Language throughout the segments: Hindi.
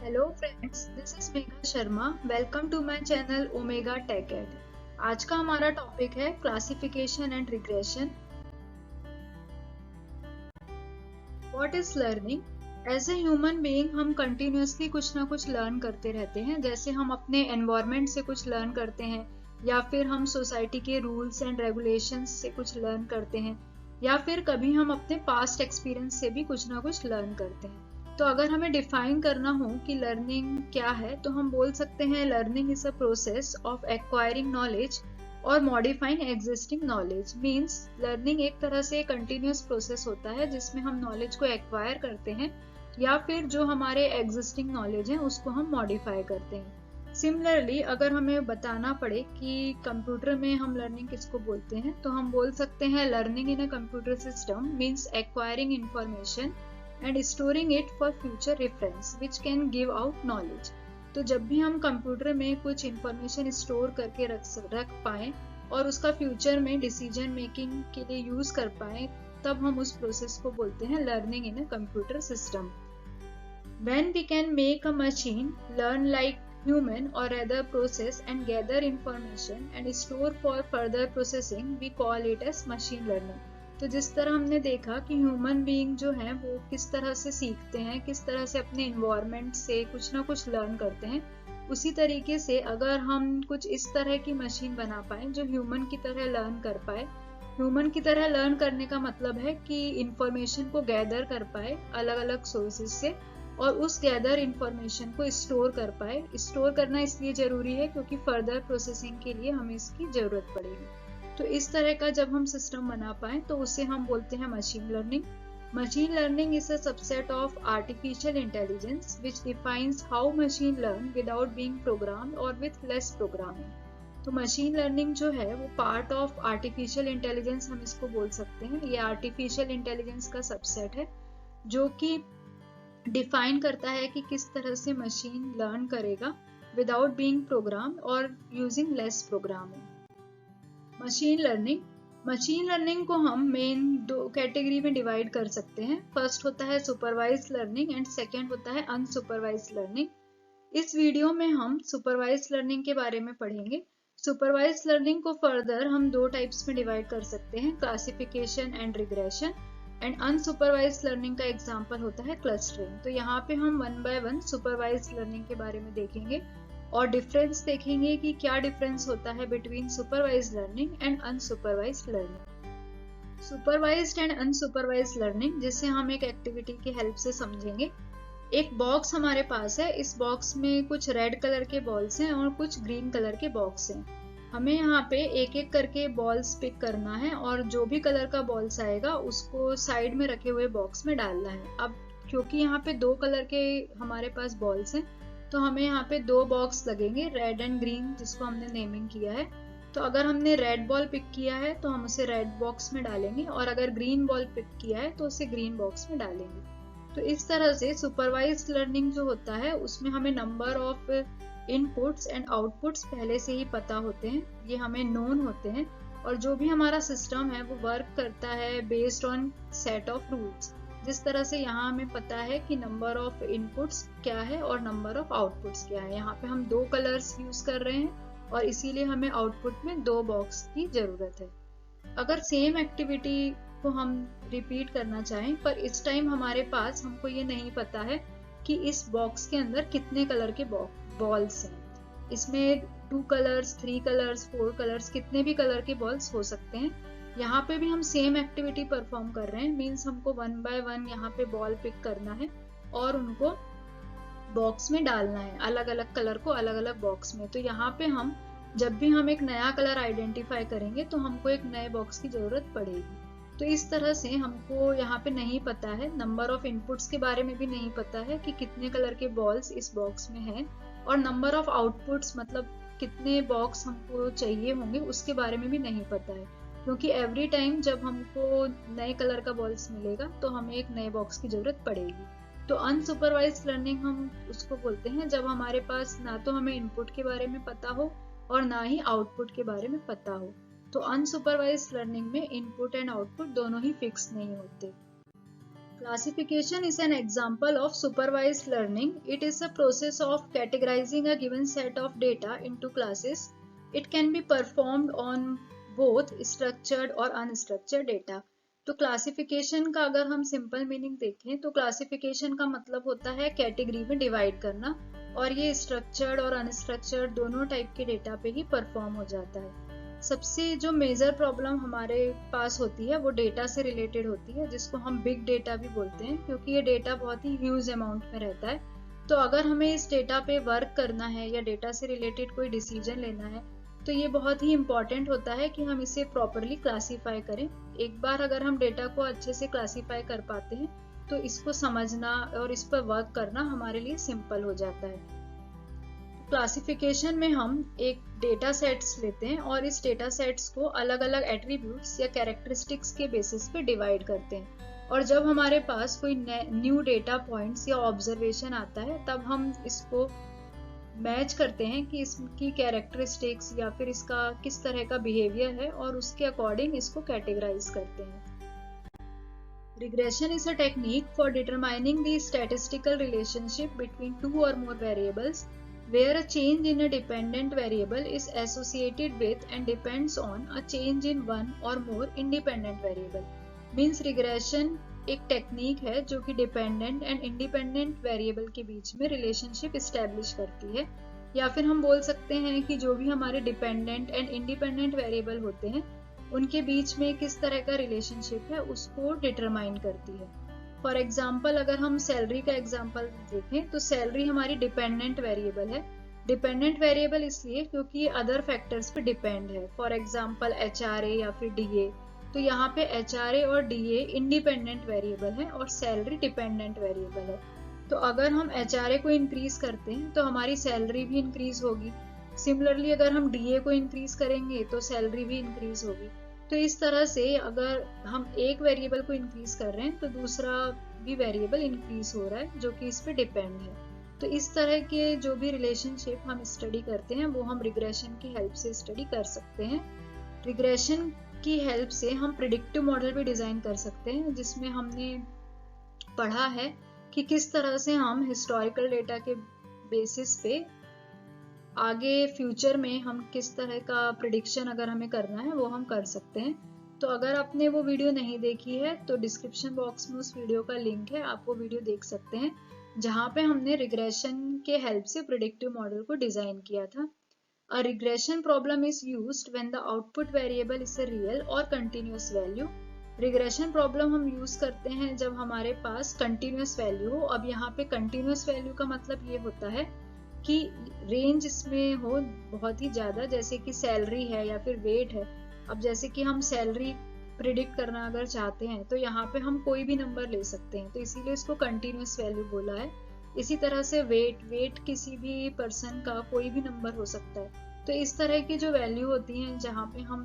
Hello friends, this is Megha Sharma. Welcome to my channel Omega tech ed. आज का हमारा टॉपिक है classification and regression. What is learning? As a human being हम कंटिन्यूअसली कुछ ना कुछ लर्न करते रहते हैं। जैसे हम अपने एनवायरनमेंट से कुछ लर्न करते हैं, या फिर हम सोसाइटी के रूल्स एंड रेगुलेशंस से कुछ लर्न करते हैं, या फिर कभी हम अपने पास्ट एक्सपीरियंस से भी कुछ ना कुछ लर्न करते हैं। तो अगर हमें डिफाइन करना हो कि लर्निंग क्या है, तो हम बोल सकते हैं learning is a process of acquiring knowledge और modifying existing knowledge. Means learning एक तरह से कंटिन्यूअस प्रोसेस होता है जिसमें हम नॉलेज को एक्वायर करते हैं, या फिर जो हमारे एग्जिस्टिंग नॉलेज है उसको हम मॉडिफाई करते हैं। सिमिलरली अगर हमें बताना पड़े कि कंप्यूटर में हम लर्निंग किसको बोलते हैं, तो हम बोल सकते हैं learning in a computer system means acquiring information and storing it for future reference which can give out knowledge। तो जब भी हम कंप्यूटर में कुछ इंफॉर्मेशन स्टोर करके रख पाएं और उसका फ्यूचर में डिसीजन मेकिंग के लिए यूज कर पाएं, तब हम उस प्रोसेस को बोलते हैं learning in a computer system. When we can make a machine learn like human or other process and gather information and store for further processing, we call it as machine learning। तो जिस तरह हमने देखा कि ह्यूमन बीइंग जो है वो किस तरह से सीखते हैं, किस तरह से अपने इन्वायरमेंट से कुछ ना कुछ लर्न करते हैं, उसी तरीके से अगर हम कुछ इस तरह की मशीन बना पाए जो ह्यूमन की तरह लर्न कर पाए। ह्यूमन की तरह लर्न करने का मतलब है कि इंफॉर्मेशन को गैदर कर पाए अलग अलग सोर्सेज से, और उस गैदर इंफॉर्मेशन को स्टोर कर पाए। स्टोर करना इसलिए जरूरी है क्योंकि फर्दर प्रोसेसिंग के लिए हमें इसकी जरूरत पड़ेगी। तो इस तरह का जब हम सिस्टम बना पाए तो उसे हम बोलते हैं machine learning. Machine learning is a subset of artificial intelligence which defines how machine learn without being programmed और विथ लेस प्रोग्रामिंग। तो मशीन लर्निंग जो है वो पार्ट ऑफ आर्टिफिशियल इंटेलिजेंस हम इसको बोल सकते हैं। ये आर्टिफिशियल इंटेलिजेंस का सबसेट है जो कि डिफाइन करता है कि किस तरह से मशीन लर्न करेगा विदाउट बीइंग प्रोग्राम और using less programming. Machine learning को हम मेन दो कैटेगरी में डिवाइड कर सकते हैं। फर्स्ट होता है सुपरवाइज्ड लर्निंग एंड सेकंड होता है अनसुपरवाइज्ड लर्निंग। इस वीडियो में हम सुपरवाइज्ड लर्निंग के बारे में पढ़ेंगे। सुपरवाइज्ड लर्निंग को फर्दर हम दो टाइप्स में डिवाइड कर सकते हैं, classification and regression. And unsupervised learning का एग्जांपल होता है क्लस्टरिंग। तो यहाँ पे हम one by one supervised learning के बारे में देखेंगे और डिफरेंस देखेंगे कि क्या डिफरेंस होता है between supervised learning and unsupervised learning. Supervised and unsupervised learning जिसे हम एक एक्टिविटी की हेल्प से समझेंगे। एक बॉक्स हमारे पास है, इस बॉक्स में कुछ रेड कलर के बॉल्स हैं और कुछ ग्रीन कलर के बॉक्स हैं। हमें यहाँ पे एक एक करके बॉल्स पिक करना है और जो भी कलर का बॉल्स आएगा उसको साइड में रखे हुए बॉक्स में डालना है। अब क्योंकि यहाँ पे दो कलर के हमारे पास बॉल्स हैं, तो हमें यहाँ पे दो बॉक्स लगेंगे, रेड एंड ग्रीन, जिसको हमने नेमिंग किया है। तो अगर हमने रेड बॉल पिक किया है तो हम उसे रेड बॉक्स में डालेंगे, और अगर ग्रीन बॉल पिक किया है तो उसे ग्रीन बॉक्स में डालेंगे। तो इस तरह से सुपरवाइज्ड लर्निंग जो होता है उसमें हमें number of inputs and outputs पहले से ही पता होते हैं, ये हमें नोन होते हैं, और जो भी हमारा सिस्टम है वो वर्क करता है based on set of rules. जिस तरह से यहाँ हमें पता है कि नंबर ऑफ इनपुट्स क्या है और नंबर ऑफ आउटपुट्स क्या है। यहाँ पे हम दो कलर्स यूज कर रहे हैं और इसीलिए हमें आउटपुट में दो बॉक्स की जरूरत है। अगर सेम एक्टिविटी को हम रिपीट करना चाहें, पर इस टाइम हमारे पास हमको ये नहीं पता है कि इस बॉक्स के अंदर कितने कलर के बॉल्स हैं, इसमें 2 कलर्स, 3 कलर्स, 4 कलर्स, कितने भी कलर के बॉल्स हो सकते हैं। यहाँ पे भी हम सेम एक्टिविटी परफॉर्म कर रहे हैं। मीन्स हमको वन बाय वन यहाँ पे बॉल पिक करना है और उनको बॉक्स में डालना है, अलग अलग कलर को अलग अलग बॉक्स में। तो यहाँ पे हम जब भी हम एक नया कलर आइडेंटिफाई करेंगे तो हमको एक नए बॉक्स की जरूरत पड़ेगी। तो इस तरह से हमको यहाँ पे नहीं पता है, नंबर ऑफ इनपुट्स के बारे में भी नहीं पता है कि कितने कलर के बॉल्स इस बॉक्स में हैं, और नंबर ऑफ आउटपुट्स मतलब कितने बॉक्स हमको चाहिए होंगे उसके बारे में भी नहीं पता है, क्योंकि एवरी टाइम जब हमको नए कलर का बॉल्स मिलेगा तो हमें एक नए बॉक्स की जरूरत पड़ेगी। तो अनसुपरवाइज्ड लर्निंग हम उसको बोलते हैं जब हमारे पास ना तो हमें इनपुट के बारे में पता हो और ना ही आउटपुट के बारे में पता हो। तो अनसुपरवाइज्ड लर्निंग में इनपुट एंड आउटपुट दोनों ही फिक्स नहीं होते। Classification is an example of supervised learning. It is a process of categorizing a given set of data into classes. It can be performed on both structured और unstructured data. तो क्लासिफिकेशन का अगर हम सिंपल मीनिंग देखें तो क्लासिफिकेशन का मतलब होता है कैटेगरी में डिवाइड करना, और ये स्ट्रक्चर्ड और अनस्ट्रक्चर्ड दोनों टाइप के डेटा पे ही परफॉर्म हो जाता है। सबसे जो मेजर प्रॉब्लम हमारे पास होती है वो डेटा से रिलेटेड होती है, जिसको हम बिग डेटा भी बोलते हैं, क्योंकि ये डेटा बहुत ही ह्यूज अमाउंट में रहता है। तो अगर हमें इस डेटा पे वर्क करना है या डेटा से रिलेटेड कोई डिसीजन लेना है तो ये बहुत ही इंपॉर्टेंट होता है कि हम इसे प्रॉपरली क्लासीफाई करें। एक बार अगर हम डेटा को अच्छे से क्लासीफाई कर पाते हैं तो इसको समझना और इस पर वर्क करना हमारे लिए सिंपल हो जाता है। क्लासिफिकेशन में हम एक डेटा सेट्स लेते हैं और इस डेटा सेट्स को अलग अलग एट्रीब्यूट्स या कैरेक्टरिस्टिक्स के बेसिस पे डिवाइड करते हैं, और जब हमारे पास कोई न्यू डेटा पॉइंट्स या ऑब्जर्वेशन आता है तब हम इसको मैच करते हैं कि इसकी कैरेक्टरिस्टिक्स या फिर इसका किस तरह का बिहेवियर है, और उसके अकॉर्डिंग इसको कैटेगराइज करते हैं। Regression is a technique for determining the statistical relationship between two or more variables, where a change in a dependent variable is associated with and depends on a change in one or more independent variable. Means regression एक टेक्निक है जो कि डिपेंडेंट एंड इंडिपेंडेंट वेरिएबल के बीच में रिलेशनशिप इस्टेब्लिश करती है, या फिर हम बोल सकते हैं कि जो भी हमारे डिपेंडेंट एंड इंडिपेंडेंट वेरिएबल होते हैं उनके बीच में किस तरह का रिलेशनशिप है उसको डिटरमाइन करती है। फॉर एग्जाम्पल अगर हम सैलरी का एग्जाम्पल देखें तो सैलरी हमारी डिपेंडेंट वेरिएबल है। डिपेंडेंट वेरिएबल इसलिए क्योंकि ये अदर फैक्टर्स पे डिपेंड है, फॉर एग्जाम्पल HRA या फिर DA। तो यहाँ पे HRA और DA इंडिपेंडेंट वेरिएबल है और सैलरी डिपेंडेंट वेरिएबल है। तो अगर हम HRA को इंक्रीज करते हैं तो हमारी सैलरी भी इंक्रीज होगी। सिमिलरली अगर हम DA को इंक्रीज करेंगे तो सैलरी भी इंक्रीज होगी। तो इस तरह से अगर हम एक वेरिएबल को इंक्रीज कर रहे हैं तो दूसरा भी वेरिएबल इंक्रीज हो रहा है जो कि इस पे डिपेंड है। तो इस तरह के जो भी रिलेशनशिप हम स्टडी करते हैं वो हम रिग्रेशन की हेल्प से स्टडी कर सकते हैं। रिग्रेशन की हेल्प से हम प्रिडिक्टिव मॉडल भी डिजाइन कर सकते हैं, जिसमें हमने पढ़ा है कि किस तरह से हम हिस्टोरिकल डेटा के बेसिस पे आगे फ्यूचर में हम किस तरह का प्रिडिक्शन अगर हमें करना है वो हम कर सकते हैं। तो अगर आपने वो वीडियो नहीं देखी है तो डिस्क्रिप्शन बॉक्स में उस वीडियो का लिंक है, आप वो वीडियो देख सकते हैं जहाँ पे हमने रिग्रेशन के हेल्प से प्रिडिक्टिव मॉडल को डिजाइन किया था। A regression problem is used when the output variable is a real or continuous value. Regression problem हम यूज करते हैं जब हमारे पास continuous value हो। अब यहाँ पे continuous value का मतलब ये होता है कि रेंज इसमें हो बहुत ही ज्यादा, जैसे कि सैलरी है या फिर वेट है। अब जैसे कि हम सैलरी प्रिडिक्ट करना अगर चाहते हैं तो यहाँ पे हम कोई भी नंबर ले सकते हैं, तो इसीलिए इसको कंटिन्यूस वैल्यू बोला है। इसी तरह से वेट किसी भी पर्सन का कोई भी नंबर हो सकता है। तो इस तरह की जो वैल्यू होती हैं जहाँ पे हम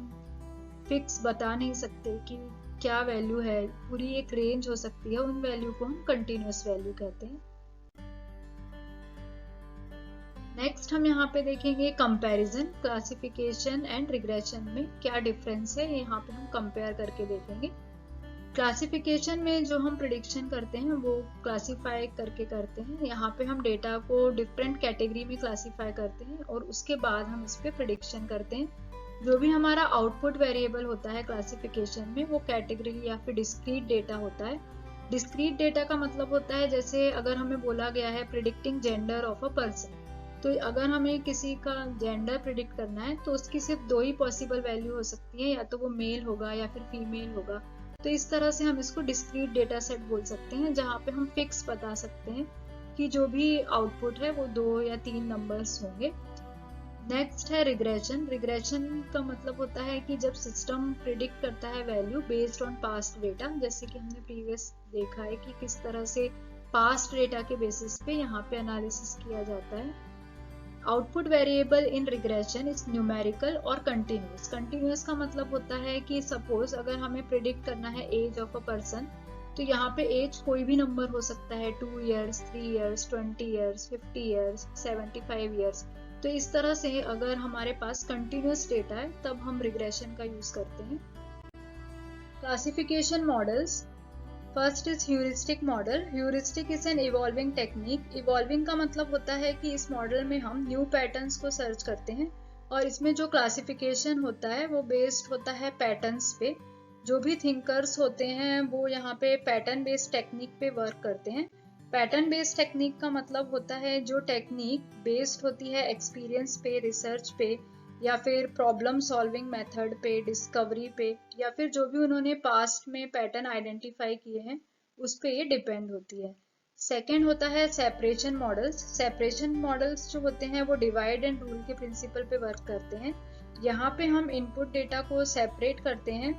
फिक्स बता नहीं सकते कि क्या वैल्यू है, पूरी एक रेंज हो सकती है, उन वैल्यू को हम कंटिन्यूस वैल्यू कहते हैं। नेक्स्ट हम यहाँ पे देखेंगे कंपैरिजन। क्लासिफिकेशन एंड रिग्रेशन में क्या डिफरेंस है यहाँ पे हम कंपेयर करके देखेंगे। क्लासिफिकेशन में जो हम प्रिडिक्शन करते हैं वो क्लासिफाई करके करते हैं। यहाँ पे हम डेटा को डिफरेंट कैटेगरी में क्लासिफाई करते हैं और उसके बाद हम इस पे प्रिडिक्शन करते हैं। जो भी हमारा आउटपुट वेरिएबल होता है क्लासिफिकेशन में वो कैटेगरी या फिर डिस्क्रीट डेटा होता है। डिस्क्रीट डेटा का मतलब होता है जैसे अगर हमें बोला गया है predicting gender of a person, तो अगर हमें किसी का जेंडर प्रिडिक्ट करना है तो उसकी सिर्फ दो ही पॉसिबल वैल्यू हो सकती है, या तो वो मेल होगा या फिर फीमेल होगा। तो इस तरह से हम इसको डिस्क्रीट डेटा सेट बोल सकते हैं, जहाँ पे हम फिक्स बता सकते हैं कि जो भी आउटपुट है वो 2 या 3 नंबर्स होंगे। नेक्स्ट है रिग्रेशन। रिग्रेशन का मतलब होता है कि जब सिस्टम प्रिडिक्ट करता है value based on past data, जैसे कि हमने प्रीवियस देखा है कि किस तरह से पास्ट डेटा के बेसिस पे यहाँ पे एनालिसिस किया जाता है। Output variable in regression is numerical और कंटिन्यूस। कंटिन्यूस का मतलब होता है कि सपोज अगर हमें प्रिडिक्ट करना है एज ऑफ अ पर्सन, तो यहाँ पे एज कोई भी नंबर हो सकता है, 2 years, 3 years, 20 years, 50 years, 75 years। तो इस तरह से अगर हमारे पास कंटिन्यूस डेटा है तब हम रिग्रेशन का यूज करते हैं। Classification models first is heuristic model. Heuristic is an evolving technique. Evolving का मतलब होता है कि इस मॉडल में हम न्यू पैटर्न्स को सर्च करते हैं और इसमें जो क्लासिफिकेशन होता है वो बेस्ड होता है पैटर्न्स पे। जो भी थिंकर्स होते हैं वो यहाँ पे पैटर्न बेस्ड टेक्निक पे वर्क करते हैं। पैटर्न बेस्ड टेक्निक का मतलब होता है जो टेक्निक बेस्ड होती है एक्सपीरियंस पे, रिसर्च पे, या फिर प्रॉब्लम सॉल्विंग मेथड पे, डिस्कवरी पे, या फिर जो भी उन्होंने पास्ट में पैटर्न आइडेंटिफाई किए हैं उस पे ये डिपेंड होती है। सेकेंड होता है सेपरेशन मॉडल्स। सेपरेशन मॉडल्स जो होते हैं वो डिवाइड एंड रूल के प्रिंसिपल पे वर्क करते हैं। यहाँ पे हम इनपुट डेटा को सेपरेट करते हैं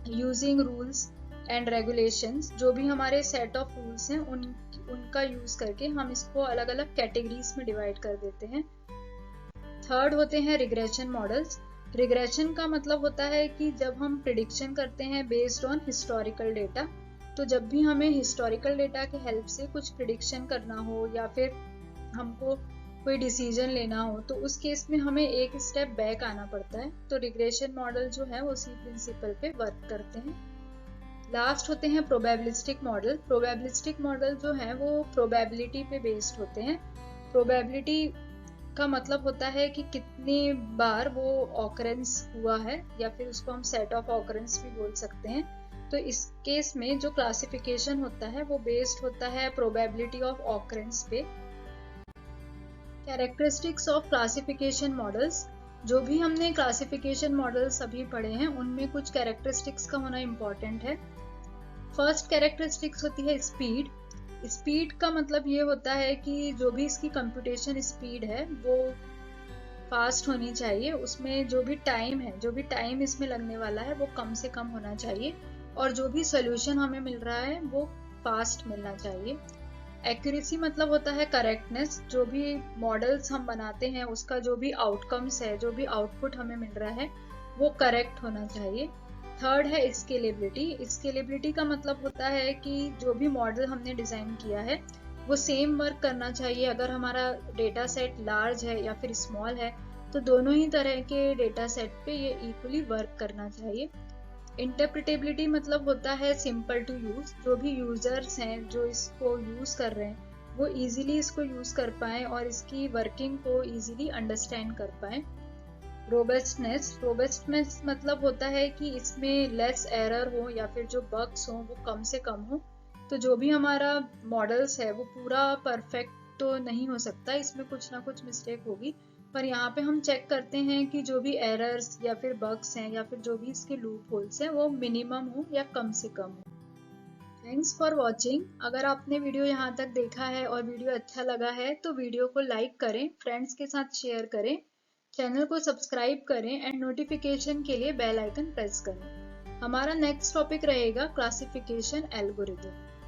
यूजिंग रूल्स एंड रेगुलेशंस। जो भी हमारे सेट ऑफ रूल्स हैं उनका यूज करके हम इसको अलग अलग कैटेगरीज में डिवाइड कर देते हैं। थर्ड होते हैं रिग्रेशन मॉडल्स। रिग्रेशन का मतलब होता है कि जब हम प्रिडिक्शन करते हैं बेस्ड ऑन हिस्टोरिकल डेटा। तो जब भी हमें हिस्टोरिकल डेटा के हेल्प से कुछ प्रिडिक्शन करना हो या फिर हमको कोई डिसीजन लेना हो तो उस केस में हमें एक स्टेप बैक आना पड़ता है। तो रिग्रेशन मॉडल जो है वो उसी प्रिंसिपल पे वर्क करते हैं। लास्ट होते हैं प्रोबेबिलिस्टिक मॉडल। प्रोबेबिलिस्टिक मॉडल जो है वो प्रोबेबिलिटी पे बेस्ड होते हैं। प्रोबेबिलिटी का मतलब होता है कि कितनी बार वो ऑकरेंस हुआ है, या फिर उसको हम सेट ऑफ ऑकरेंस भी बोल सकते हैं। तो इस केस में जो क्लासिफिकेशन होता है वो बेस्ड होता है प्रोबेबिलिटी ऑफ ऑकरेंस पे। Characteristics of classification models. जो भी हमने क्लासिफिकेशन मॉडल्स अभी पढ़े हैं उनमें कुछ कैरेक्टरिस्टिक्स का होना इम्पोर्टेंट है। फर्स्ट कैरेक्टरिस्टिक्स होती है स्पीड। स्पीड का मतलब ये होता है कि जो भी इसकी कंप्यूटेशन स्पीड है वो फास्ट होनी चाहिए। उसमें जो भी टाइम इसमें लगने वाला है वो कम से कम होना चाहिए, और जो भी सोल्यूशन हमें मिल रहा है वो फास्ट मिलना चाहिए। एक्यूरेसी मतलब होता है करेक्टनेस। जो भी मॉडल्स हम बनाते हैं उसका जो भी आउटकम्स है, जो भी आउटपुट हमें मिल रहा है वो करेक्ट होना चाहिए। थर्ड है स्केलेबिलिटी। स्केलेबिलिटी का मतलब होता है कि जो भी मॉडल हमने डिजाइन किया है वो सेम वर्क करना चाहिए। अगर हमारा डेटा सेट लार्ज है या फिर स्मॉल है तो दोनों ही तरह के डेटा सेट पे ये इक्वली वर्क करना चाहिए। इंटरप्रिटेबिलिटी मतलब होता है सिंपल टू यूज। जो भी यूजर्स हैं जो इसको यूज कर रहे हैं वो इजीली इसको यूज कर पाएं और इसकी वर्किंग को इजीली अंडरस्टैंड कर पाएं। रोबस्टनेस मतलब होता है कि इसमें लेस एरर हो या फिर जो बग्स हो वो कम से कम हो। तो जो भी हमारा मॉडल्स है वो पूरा परफेक्ट तो नहीं हो सकता, इसमें कुछ ना कुछ मिस्टेक होगी, पर यहाँ पे हम चेक करते हैं कि जो भी एरर्स या फिर बग्स हैं या फिर जो भी इसके लूप होल्स हैं वो मिनिमम हो या कम से कम हो। Thanks for watching. अगर आपने वीडियो यहाँ तक देखा है और वीडियो अच्छा लगा है तो वीडियो को लाइक करें, फ्रेंड्स के साथ शेयर करें, चैनल को सब्सक्राइब करें एंड नोटिफिकेशन के लिए बेल आइकन प्रेस करें। हमारा नेक्स्ट टॉपिक रहेगा क्लासिफिकेशन एल्गोरिथम।